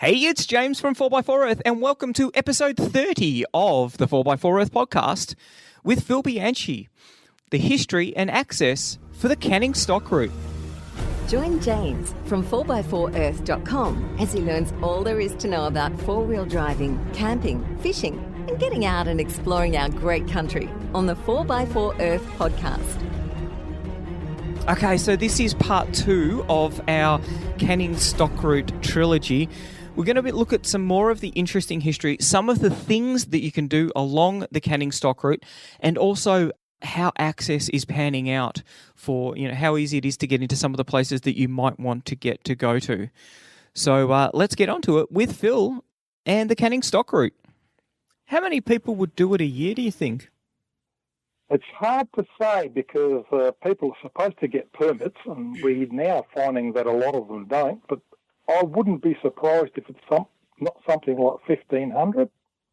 Hey, it's James from 4x4 Earth, and welcome to episode 30 of the 4x4 Earth podcast with Phil Binachi, the history and access for the canning stock route. Join James from 4x4earth.com as he learns all there is to know about four-wheel driving, camping, fishing, and getting out and exploring our great country on the 4x4 Earth podcast. Okay, so this is part 2 of our canning stock route trilogy. We're going to look at some more of the interesting history, some of the things that you can do along the canning stock route, and also how access is panning out for, how easy it is to get into some of the places that you might want to go to. So let's get onto it with Phil and the canning stock route. How many people would do it a year, do you think? It's hard to say because people are supposed to get permits, and we're now finding that a lot of them don't. But I wouldn't be surprised if it's not something like 1,500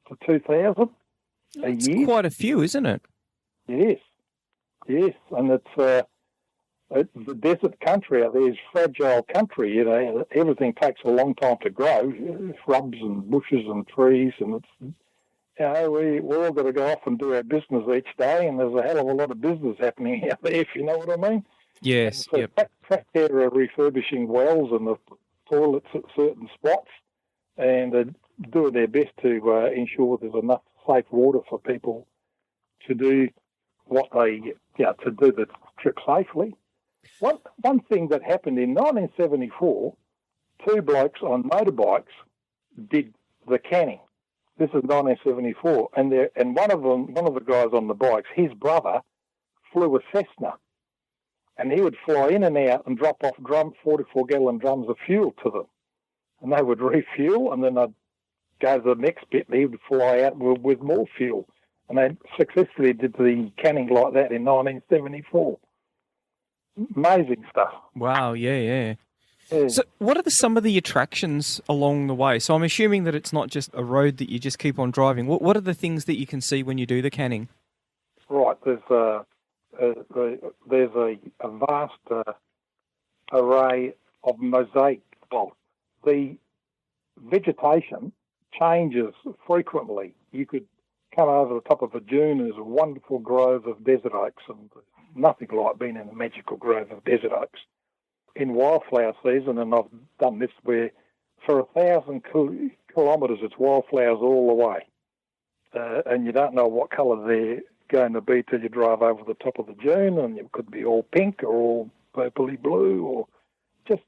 to 2,000 a It's year. Quite a few, isn't it? Yes, and it's the desert country out there is fragile country. Everything takes a long time to grow, shrubs and bushes and trees, and it's. We're all got to go off and do our business each day, and there's a hell of a lot of business happening out there, if you know what I mean. Yes. And so trakcare are refurbishing wells and the toilets at certain spots, and they're doing their best to ensure there's enough safe water for people to do what they, to do the trip safely. One thing that happened in 1974, two blokes on motorbikes did the canning. This is 1974, and one of the guys on the bikes, his brother, flew a Cessna, and he would fly in and out and drop off 44-gallon drums of fuel to them, and they would refuel, and then I'd go to the next bit, and he would fly out with more fuel, and they successfully did the canning like that in 1974. Amazing stuff. Wow, yeah. So what are some of the attractions along the way? So I'm assuming that it's not just a road that you just keep on driving. What are the things that you can see when you do the canning? Right, there's a vast array of mosaic. Well, the vegetation changes frequently. You could come over the top of a dune, there's a wonderful grove of desert oaks, and nothing like being in a magical grove of desert oaks. In wildflower season, and I've done this where for 1,000 kilometres it's wildflowers all the way, and you don't know what colour they're going to be till you drive over the top of the dune, and it could be all pink or all purpley blue, or just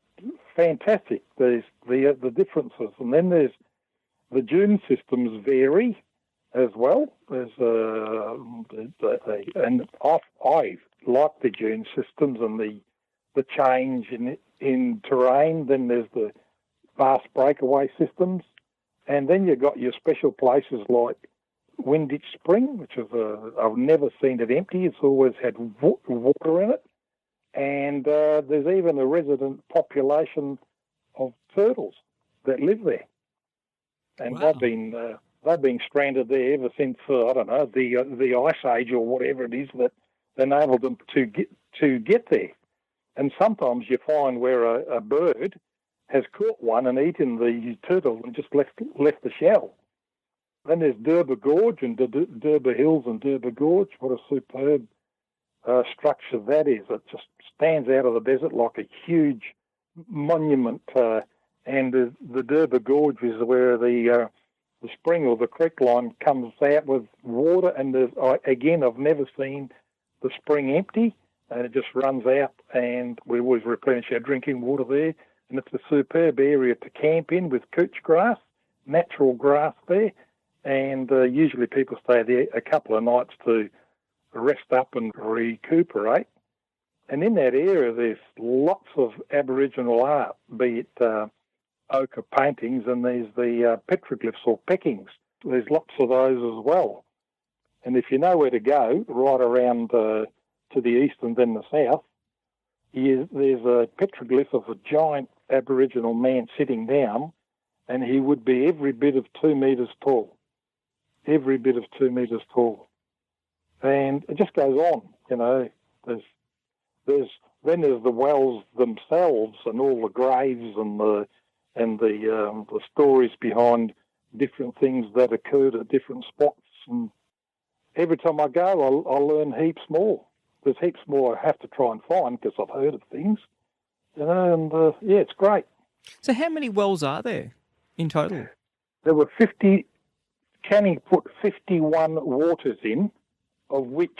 fantastic. There's the differences, and then there's the dune systems vary as well. There's and I like the dune systems and the change in terrain. Then there's the vast breakaway systems, and then you've got your special places like Winditch Spring, which is I've never seen it empty. It's always had water in it, and there's even a resident population of turtles that live there, and wow. they've been stranded there ever since the Ice Age or whatever it is that enabled them to get there. And sometimes you find where a bird has caught one and eaten the turtle and just left the shell. Then there's Durbar Gorge and Durbar Hills and Durbar Gorge. What a superb structure that is. It just stands out of the desert like a huge monument. And the Durbar Gorge is where the spring or the creek line comes out with water. And again, I've never seen the spring empty. And it just runs out, and we always replenish our drinking water there. And it's a superb area to camp in with couch grass, natural grass there. And usually people stay there a couple of nights to rest up and recuperate. And in that area, there's lots of Aboriginal art, be it ochre paintings, and there's the petroglyphs or peckings. There's lots of those as well. And if you know where to go, right around to the east and then the south, there's a petroglyph of a giant Aboriginal man sitting down, and he would be every bit of 2 metres tall. Every bit of 2 metres tall. And it just goes on, There's the wells themselves and all the graves and and the stories behind different things that occurred at different spots. And every time I go, I learn heaps more. There's heaps more I have to try and find because I've heard of things. And yeah, it's great. So how many wells are there in total? There were 50, Canning put 51 waters in, of which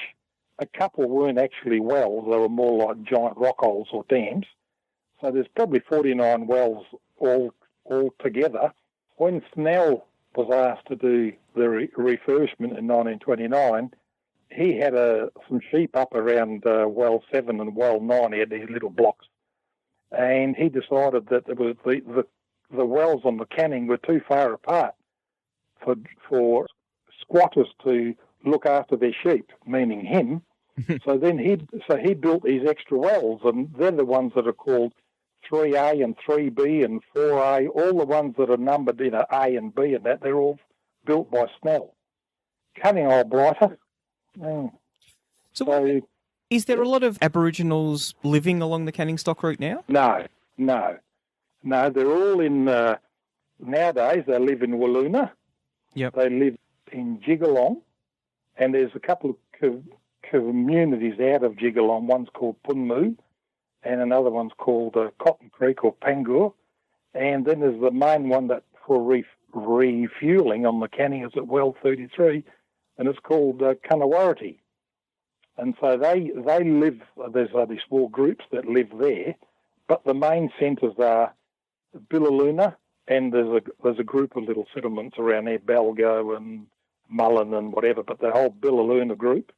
a couple weren't actually wells. They were more like giant rock holes or dams. So there's probably 49 wells all together. When Snell was asked to do the refurbishment in 1929, he had some sheep up around well 7 and well 9. He had these little blocks. And he decided that it was the wells on the Canning were too far apart for squatters to look after their sheep, meaning him. So he built these extra wells, and they're the ones that are called 3A and 3B and 4A, all the ones that are numbered in A and B and that, they're all built by Snell. Cunning old blighter. So is there a lot of Aboriginals living along the Canning Stock route now? No. They're all in, nowadays they live in Walloona. Yep. They live in Jigalong, and there's a couple of communities out of Jigalong. One's called Punmu, and another one's called Cotton Creek or Pangur. And then there's the main one that for refuelling on the Canning is at well 33, and it's called Kunawarriti. And so they live, there's these small groups that live there, but the main centres are Billaloona, and there's a group of little settlements around there, Balgo and Mullen and whatever, but the whole Billaloona group,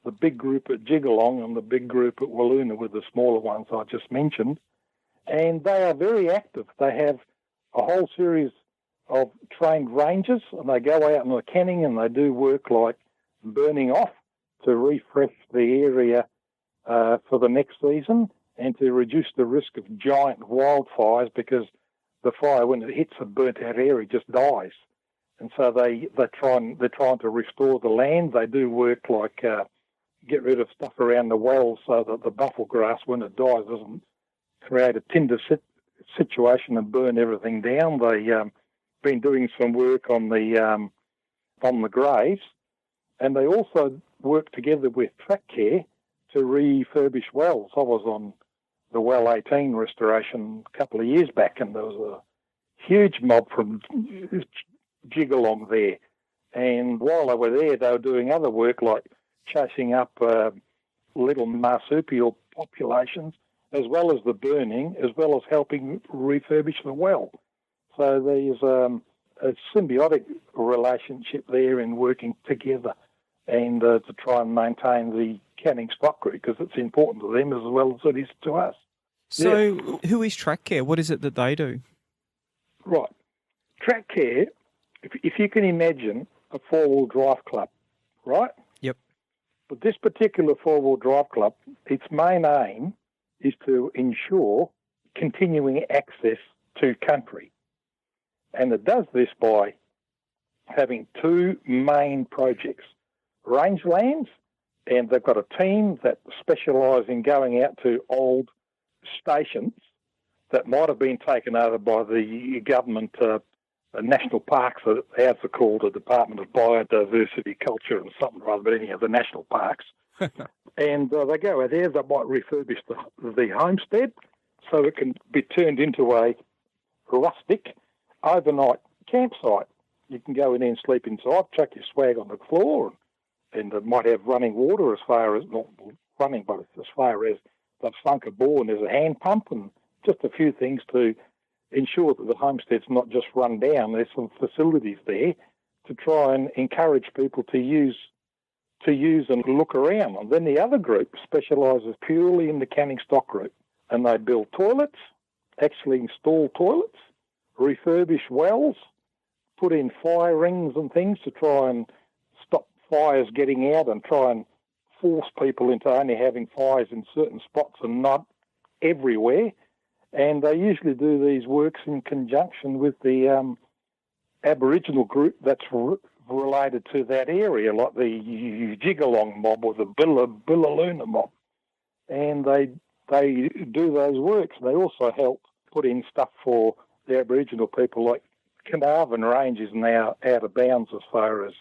the big group at Jigalong and the big group at Walloona with the smaller ones I just mentioned, and they are very active. They have a whole series of trained rangers, and they go out in the Canning and they do work like burning off to refresh the area for the next season and to reduce the risk of giant wildfires, because the fire, when it hits a burnt-out area, just dies. And so they're trying to restore the land. They do work like get rid of stuff around the wells so that the buffel grass, when it dies, doesn't create a tinder situation and burn everything down. They've been doing some work on the graves, and they also work together with trakcare to refurbish wells. I was on the well 18 restoration a couple of years back, and there was a huge mob from Jigalong there. And while they were there, they were doing other work like chasing up little marsupial populations, as well as the burning, as well as helping refurbish the well. So there's a symbiotic relationship there in working together and to try and maintain the Canning stock route, because it's important to them as well as it is to us. So who is trakcare? What is it that they do? Right. Trakcare, if you can imagine a four-wheel drive club, right? Yep. But this particular four-wheel drive club, its main aim is to ensure continuing access to country. And it does this by having two main projects: rangelands, and they've got a team that specialise in going out to old stations that might have been taken over by the government national parks, as they're called, the Department of Biodiversity, Culture and something or other, but anyhow, the national parks. And they go out there, they might refurbish the homestead so it can be turned into a rustic overnight campsite. You can go in there and sleep inside, chuck your swag on the floor, and it might have running water, as far as, not running, but as far as they've sunk a bore and there's a hand pump and just a few things to ensure that the homestead's not just run down. There's some facilities there to try and encourage people to use and look around. And then the other group specialises purely in the Canning stock route, and they build toilets, actually install toilets, refurbish wells, put in fire rings and things to try and stop fires getting out and try and force people into only having fires in certain spots and not everywhere. And they usually do these works in conjunction with the Aboriginal group that's related to that area, like the Jigalong mob or the Billaloona mob. And they do those works. They also help put in stuff for the Aboriginal people, like Carnarvon Range is now out of bounds as far as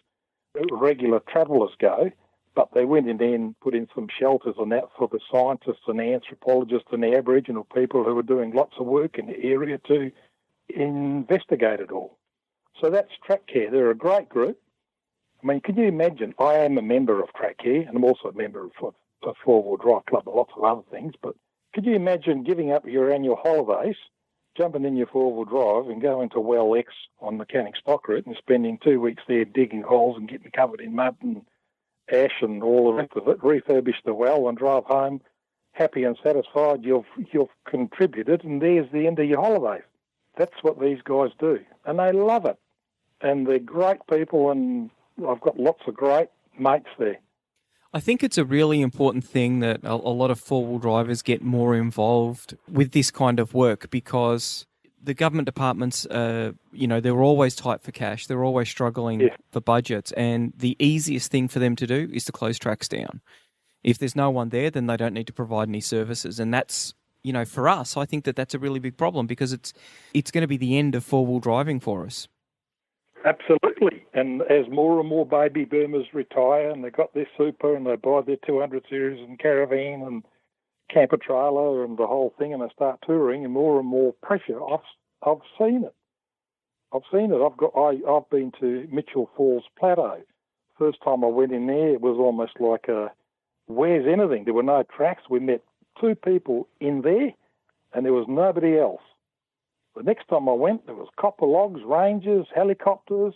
regular travellers go, but they went in there and put in some shelters and that for the scientists and the anthropologists and the Aboriginal people who were doing lots of work in the area to investigate it all. So that's trakcare. They're a great group. I mean, can you imagine? I am a member of trakcare, and I'm also a member of a four-wheel drive club and lots of other things, but could you imagine giving up your annual holidays, jumping in your four-wheel drive and going to Well X on the Canning Stock Route and spending 2 weeks there digging holes and getting covered in mud and ash and all the rest of it, refurbish the well and drive home happy and satisfied you've contributed, and there's the end of your holidays. That's what these guys do, and they love it. And they're great people, and I've got lots of great mates there. I think it's a really important thing that a lot of four-wheel drivers get more involved with this kind of work, because the government departments, they're always tight for cash. They're always struggling for budgets. And the easiest thing for them to do is to close tracks down. If there's no one there, then they don't need to provide any services. And that's, for us, I think that's a really big problem, because it's going to be the end of four-wheel driving for us. Absolutely. And as more and more baby boomers retire and they got their super and they buy their 200 series and caravan and camper trailer and the whole thing, and they start touring, and more pressure, I've seen it. I've been to Mitchell Falls Plateau. First time I went in there, it was almost like where's anything? There were no tracks. We met 2 people in there, and there was nobody else. The next time I went, there was copper logs, rangers, helicopters.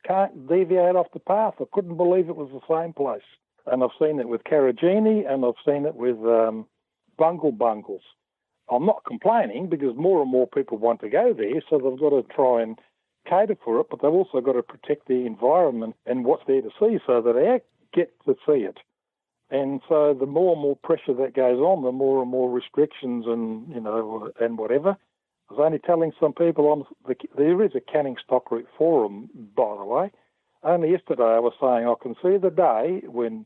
Can't deviate off the path. I couldn't believe it was the same place. And I've seen it with Karajini, and I've seen it with bungles. I'm not complaining, because more and more people want to go there, so they've got to try and cater for it, but they've also got to protect the environment and what's there to see, so that they get to see it. And so the more and more pressure that goes on, the more and more restrictions and whatever. I was only telling some people there is a Canning Stock Route forum, by the way. Only yesterday I was saying I can see the day when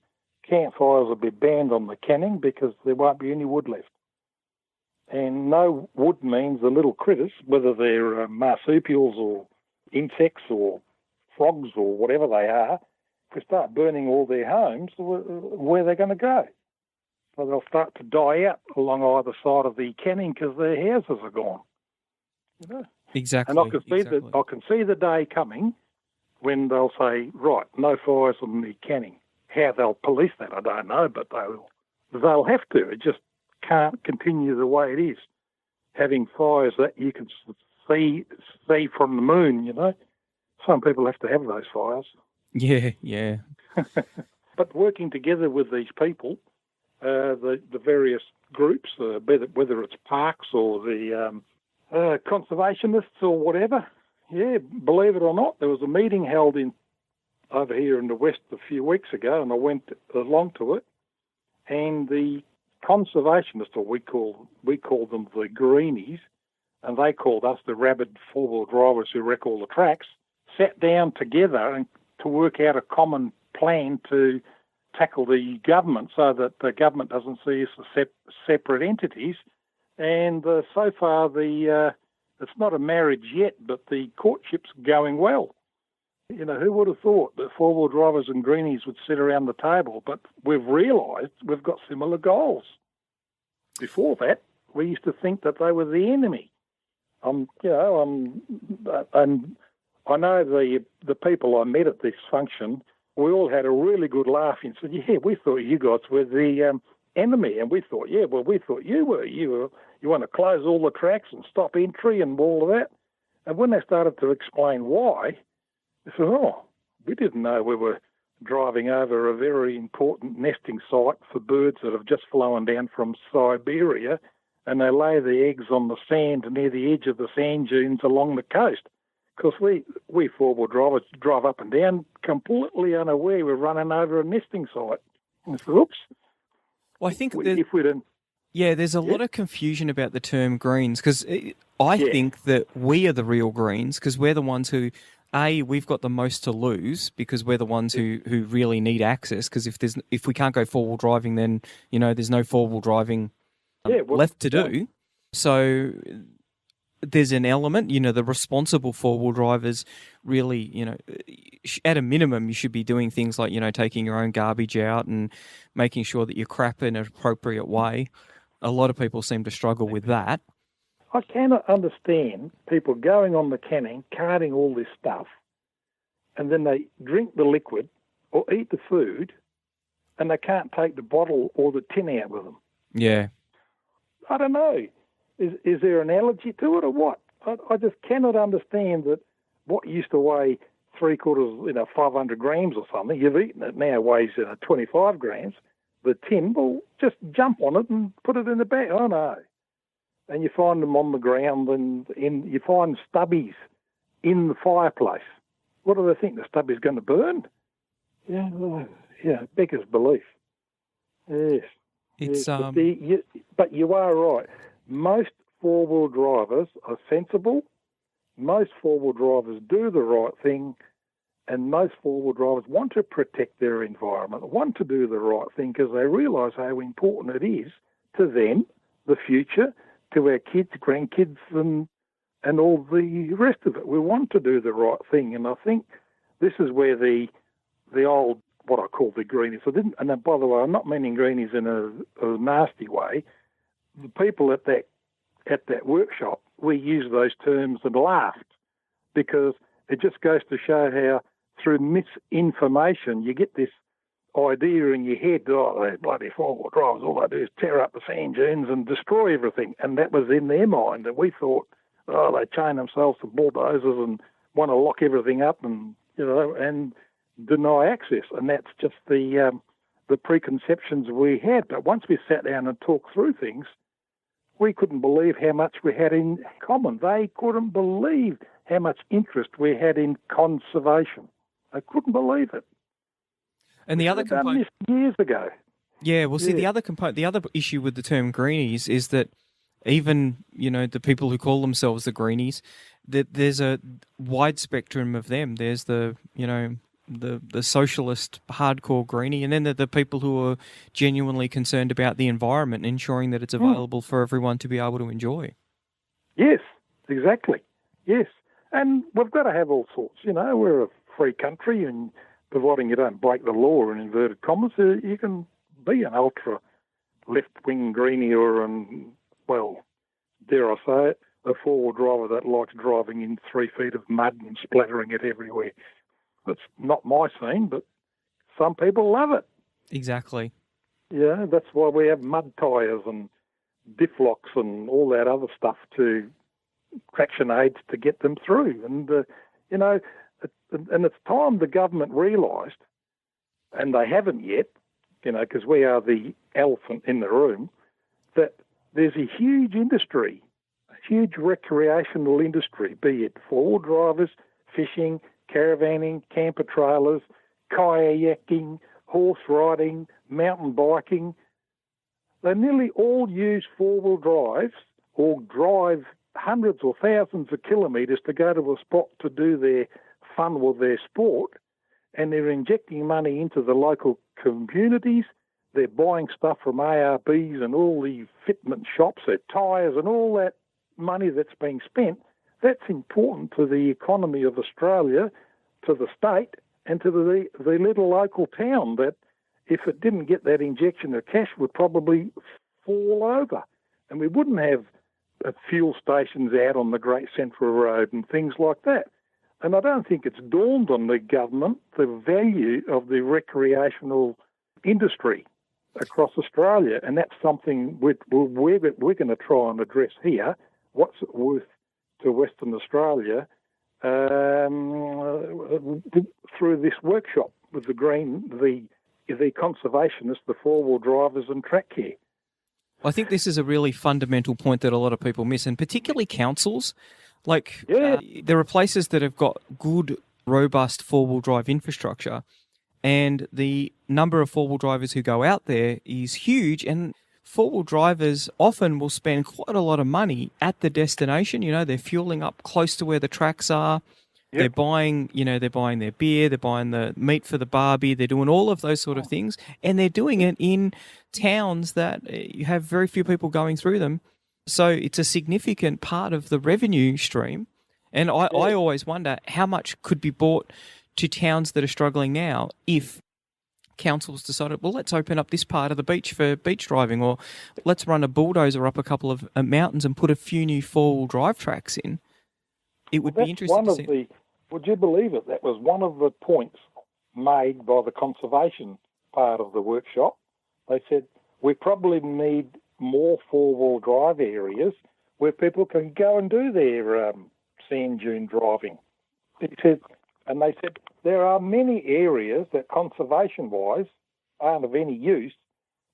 campfires will be banned on the Canning, because there won't be any wood left. And no wood means the little critters, whether they're marsupials or insects or frogs or whatever they are, if we start burning all their homes, where are they going to go? So they'll start to die out along either side of the Canning because their houses are gone. Exactly. And I can see the day coming when they'll say, right, no fires on the Canning. How they'll police that, I don't know, but they'll have to. It just can't continue the way it is, having fires that you can see from the moon. Some people have to have those fires. Yeah. But working together with these people, the various groups, whether it's parks or the conservationists or whatever. Yeah, believe it or not, there was a meeting held over here in the West a few weeks ago, and I went along to it. And the conservationists, or we call them the greenies, and they called us the rabid four-wheel drivers who wreck all the tracks, sat down together and to work out a common plan to tackle the government, so that the government doesn't see us as separate entities. And so far, it's not a marriage yet, but the courtship's going well. Who would have thought that four-wheel drivers and greenies would sit around the table? But we've realised we've got similar goals. Before that, we used to think that they were the enemy. And I know the people I met at this function, we all had a really good laugh and said, yeah, we thought you guys were the enemy. And we thought, we thought you were. You want to close all the tracks and stop entry and all of that. And when they started to explain why, they said, we didn't know we were driving over a very important nesting site for birds that have just flown down from Siberia, and they lay the eggs on the sand near the edge of the sand dunes along the coast. Because we four-wheel drivers drive up and down completely unaware we're running over a nesting site. And I said, oops. Well, I think there's a lot of confusion about the term greens, because I think that we are the real greens, because we're the ones who, we've got the most to lose, because we're the ones who really need access, because if we can't go four-wheel driving, then, there's no four-wheel driving left to do. So there's an element, the responsible four-wheel drivers really, at a minimum, you should be doing things like, taking your own garbage out and making sure that you crap in an appropriate way. A lot of people seem to struggle with that. I cannot understand people going on the canning, carting all this stuff, and then they drink the liquid or eat the food, and they can't take the bottle or the tin out with them. Yeah. I don't know. Is there an allergy to it or what? I just cannot understand that what used to weigh 500 grams or something, you've eaten it, now weighs 25 grams. The tin, well, just jump on it and put it in the bag. Oh, no. And you find them on the ground, and you find stubbies in the fireplace. What do they think? The stubby's going to burn? Yeah, beggars belief. Yes. It's yes. But you are right. Most four-wheel drivers are sensible. Most four-wheel drivers do the right thing, and most four-wheel drivers want to protect their environment, want to do the right thing because they realise how important it is to them, the future, to our kids, grandkids, and all the rest of it. We want to do the right thing, and I think this is where the old, what I call the greenies, and then, by the way, I'm not meaning greenies in a nasty way. The people at that workshop, we used those terms and laughed because it just goes to show how through misinformation you get this idea in your head, they're bloody four-wheel drivers, all they do is tear up the sand dunes and destroy everything. And that was in their mind. And we thought, they chain themselves to bulldozers and want to lock everything up and deny access. And that's just the preconceptions we had. But once we sat down and talked through things, we couldn't believe how much we had in common. They couldn't believe how much interest we had in conservation. They couldn't believe it. And the other component, years ago. Yeah, well, see, the other component, the other issue with the term greenies is that even, the people who call themselves the greenies, that there's a wide spectrum of them. There's the socialist hardcore greenie, and then the people who are genuinely concerned about the environment, ensuring that it's available for everyone to be able to enjoy. Yes, exactly. Yes. And we've got to have all sorts. We're a free country, and providing you don't break the law in inverted commas, you can be an ultra left-wing greenie or dare I say it, a four-wheel driver that likes driving in 3 feet of mud and splattering it everywhere. That's not my scene, but some people love it. Exactly. Yeah, that's why we have mud tyres and diff locks and all that other stuff to traction aids to get them through. And, and it's time the government realised, and they haven't yet, because we are the elephant in the room, that there's a huge industry, a huge recreational industry, be it four-wheel drivers, fishing, caravanning, camper trailers, kayaking, horse riding, mountain biking. They nearly all use four-wheel drives or drive hundreds or thousands of kilometres to go to a spot to do their fun or their sport, and they're injecting money into the local communities. They're buying stuff from ARBs and all the fitment shops, their tyres and all that money that's being spent. That's important to the economy of Australia, to the state, and to the little local town that, if it didn't get that injection of cash, would probably fall over. And we wouldn't have fuel stations out on the Great Central Road and things like that. And I don't think it's dawned on the government the value of the recreational industry across Australia. And that's something we're going to try and address here. What's it worth to Western Australia through this workshop with the conservationists, the four-wheel drivers and trakcare. I think this is a really fundamental point that a lot of people miss, and particularly councils. There are places that have got good, robust four-wheel drive infrastructure, and the number of four-wheel drivers who go out there is huge, and four-wheel drivers often will spend quite a lot of money at the destination. They're fueling up close to where the tracks are. Yep. They're buying their beer, they're buying the meat for the barbie, they're doing all of those sort of things, and they're doing it in towns that you have very few people going through them. So it's a significant part of the revenue stream. And I always wonder how much could be brought to towns that are struggling now if councils decided, well, let's open up this part of the beach for beach driving, or let's run a bulldozer up a couple of mountains and put a few new four-wheel drive tracks in. It would be interesting to see. Would you believe it? That was one of the points made by the conservation part of the workshop. They said, we probably need more four-wheel drive areas where people can go and do their sand dune driving. And they said, there are many areas that conservation-wise aren't of any use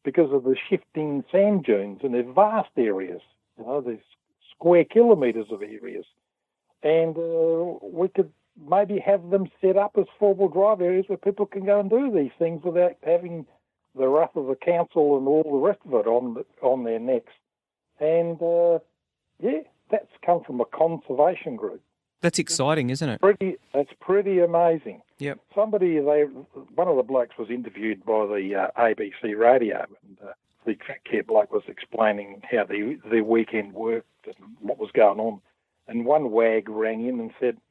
because of the shifting sand dunes, and they're vast areas. There's square kilometres of areas. And we could maybe have them set up as four-wheel drive areas where people can go and do these things without having the wrath of the council and all the rest of it on their necks. And, that's come from a conservation group. That's exciting, isn't it? That's pretty amazing. Yep. One of the blokes was interviewed by the ABC radio, and the trakcare bloke was explaining how their weekend worked and what was going on. And one wag rang in and said,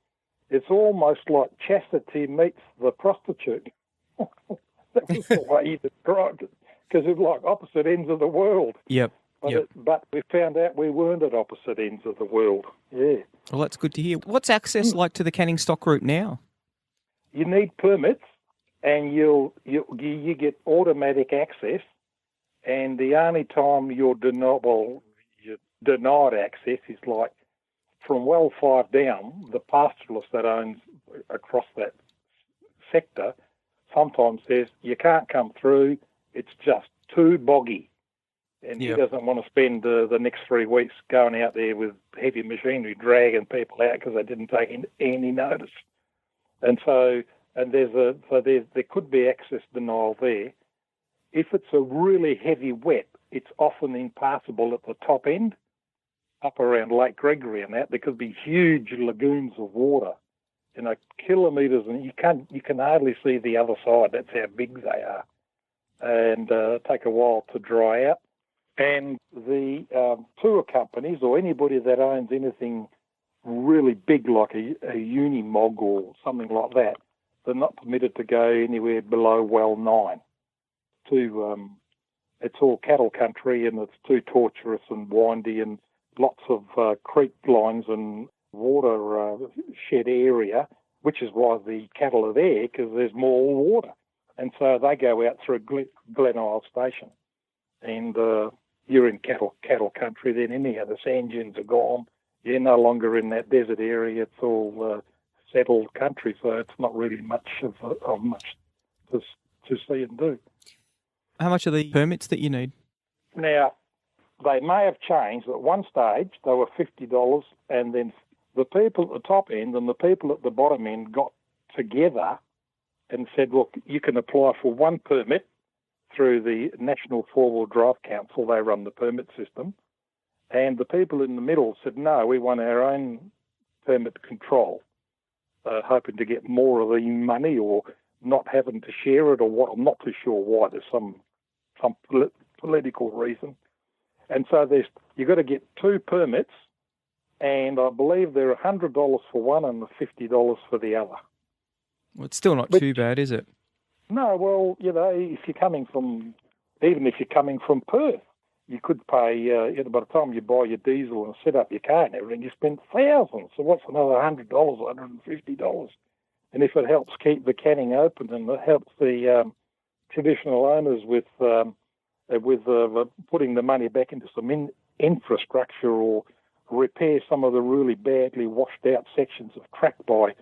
it's almost like chastity meets the prostitute. That was the way he described it, because it's like opposite ends of the world. Yep. But we found out we weren't at opposite ends of the world. Yeah. Well, that's good to hear. What's access like to the Canning Stock Route now? You need permits, and you get automatic access. And the only time you're denied access is like from well 5 down. The pastoralist that owns across that sector sometimes says you can't come through. It's just too boggy. And he doesn't want to spend the next 3 weeks going out there with heavy machinery dragging people out because they didn't take any notice. And there could be access denial there. If it's a really heavy wet, it's often impassable at the top end, up around Lake Gregory and that. There could be huge lagoons of water, kilometres, and you can hardly see the other side. That's how big they are, and take a while to dry out. And the tour companies or anybody that owns anything really big like a Unimog or something like that, they're not permitted to go anywhere below well 9. It's all cattle country and it's too tortuous and windy and lots of creek lines and water shed area, which is why the cattle are there, because there's more water. And so they go out through Glen Isle Station. And you're in cattle country then anyhow. The sand dunes are gone. You're no longer in that desert area. It's all settled country, so it's not really much of much to see and do. How much are the permits that you need? Now, they may have changed. At one stage, they were $50, and then the people at the top end and the people at the bottom end got together and said, look, you can apply for one permit through the National Four-Wheel Drive Council. They run the permit system. And the people in the middle said, no, we want our own permit control, hoping to get more of the money or not having to share it or what. I'm not too sure why. There's some political reason. And so you've got to get 2 permits, and I believe they're $100 for one and $50 for the other. Well, it's still not too bad, is it? No, well, if you're coming from Perth, you could pay, by the time you buy your diesel and set up your car and everything, you spend thousands. So what's another $100, $150? And if it helps keep the canning open and it helps the traditional owners with putting the money back into some infrastructure or repair some of the really badly washed out sections of track by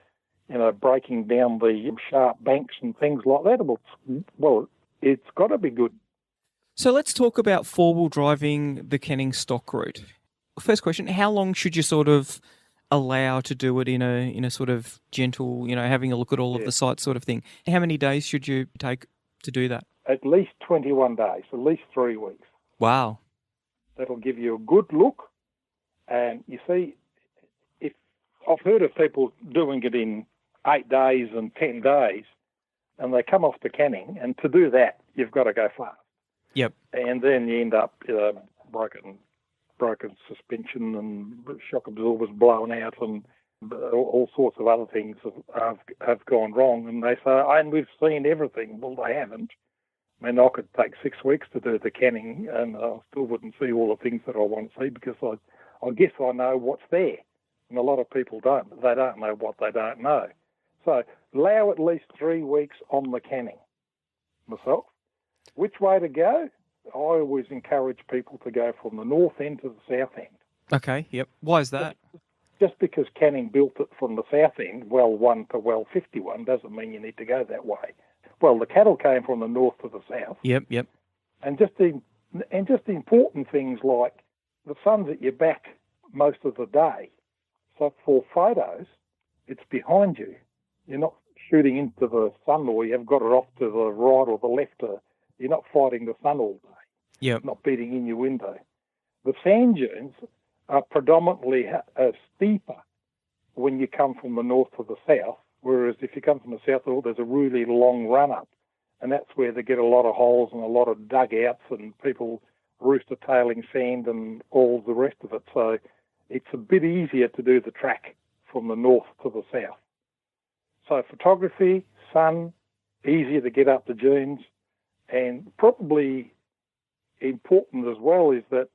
breaking down the sharp banks and things like that, well, it's got to be good. So let's talk about four-wheel driving the Canning Stock Route. First question, how long should you sort of allow to do it in a sort of gentle, having a look at all of the sites sort of thing? How many days should you take to do that? At least 21 days, at least 3 weeks. Wow. That'll give you a good look. And you see, I've heard of people doing it in 8 days and 10 days, and they come off the Canning, and to do that, you've got to go fast. Yep. And then you end up broken broken suspension and shock absorbers blown out and all sorts of other things have gone wrong. And they say, and we've seen everything. Well, they haven't. I mean, I could take 6 weeks to do the canning and I still wouldn't see all the things that I want to see because I guess I know what's there. And a lot of people don't. They don't know what they don't know. So allow at least 3 weeks on the canning. Myself. Which way to go? I always encourage people to go from the north end to the south end. Okay, yep. Why is that? Just because Canning built it from the south end, well 1 to well 51, doesn't mean you need to go that way. Well, the cattle came from the north to the south. Yep. And just the important things like the sun's at your back most of the day. So for photos, it's behind you. You're not shooting into the sun or you've got it off to the right or the left. You're not fighting the sun all day. Yep. Not beating in your window. The sand dunes are predominantly steeper when you come from the north to the south, whereas if you come from the south, there's a really long run-up, and that's where they get a lot of holes and a lot of dugouts and people rooster-tailing sand and all the rest of it. So it's a bit easier to do the track from the north to the south. So photography, sun, easier to get up the dunes, and probably important as well is that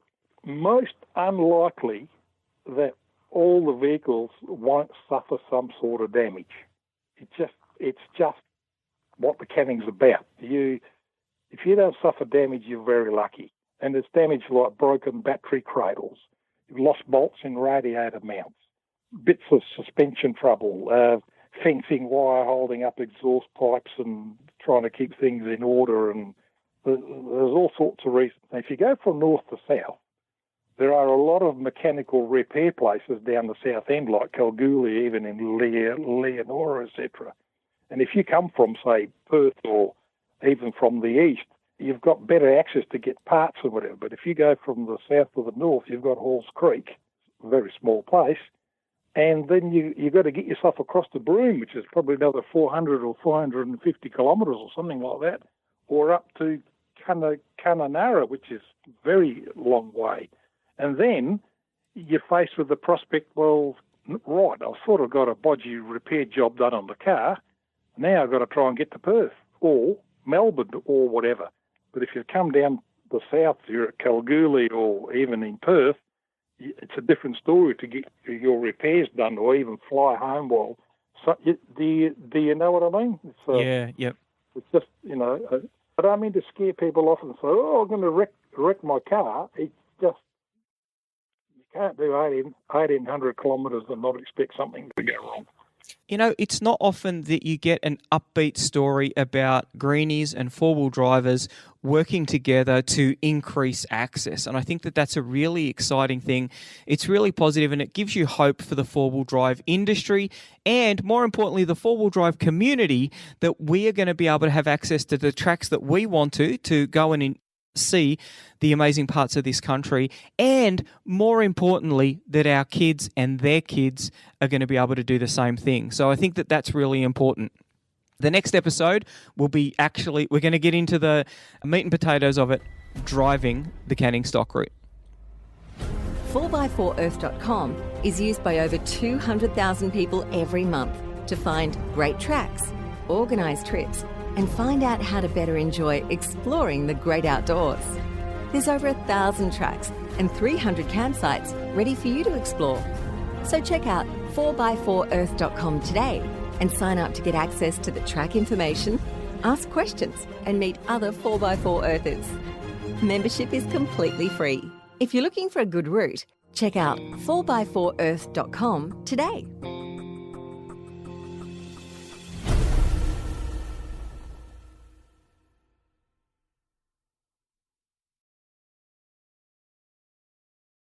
most unlikely that all the vehicles won't suffer some sort of damage. It's just what the canning's about. If you don't suffer damage, you're very lucky. And it's damage like broken battery cradles, lost bolts in radiator mounts, bits of suspension trouble, fencing wire holding up exhaust pipes and trying to keep things in order, and there's all sorts of reasons. Now, if you go from north to south, there are a lot of mechanical repair places down the south end, like Kalgoorlie, even in Leonora, etc. And if you come from, say, Perth or even from the east, you've got better access to get parts or whatever. But if you go from the south to the north, you've got Halls Creek, a very small place, and then you've got to get yourself across the Broome, which is probably another 400 or 450 kilometres or something like that, or up to Kununurra, which is a very long way. And then you're faced with the prospect, well, right, I've sort of got a bodgy repair job done on the car. Now I've got to try and get to Perth or Melbourne or whatever. But if you come down the south, you're at Kalgoorlie or even in Perth, it's a different story to get your repairs done or even fly home. Well, so, do you know what I mean? Yeah, yep. It's just, I don't mean to scare people off and say, I'm going to wreck my car. It's just, you can't do 1,800 kilometres and not expect something to go wrong. It's not often that you get an upbeat story about greenies and four-wheel drivers working together to increase access. And I think that that's a really exciting thing. It's really positive and it gives you hope for the four-wheel drive industry and, more importantly, the four-wheel drive community, that we are going to be able to have access to the tracks that we want to go and see the amazing parts of this country, and more importantly, that our kids and their kids are going to be able to do the same thing. So I think that that's really important. The next episode will be we're going to get into the meat and potatoes of it, driving the canning stock route. 4x4earth.com is used by over 200,000 people every month to find great tracks, organise trips, and find out how to better enjoy exploring the great outdoors. There's over 1,000 tracks and 300 campsites ready for you to explore. So check out 4x4earth.com today and sign up to get access to the track information, ask questions, and meet other 4x4 Earthers. Membership is completely free. If you're looking for a good route, check out 4x4earth.com today.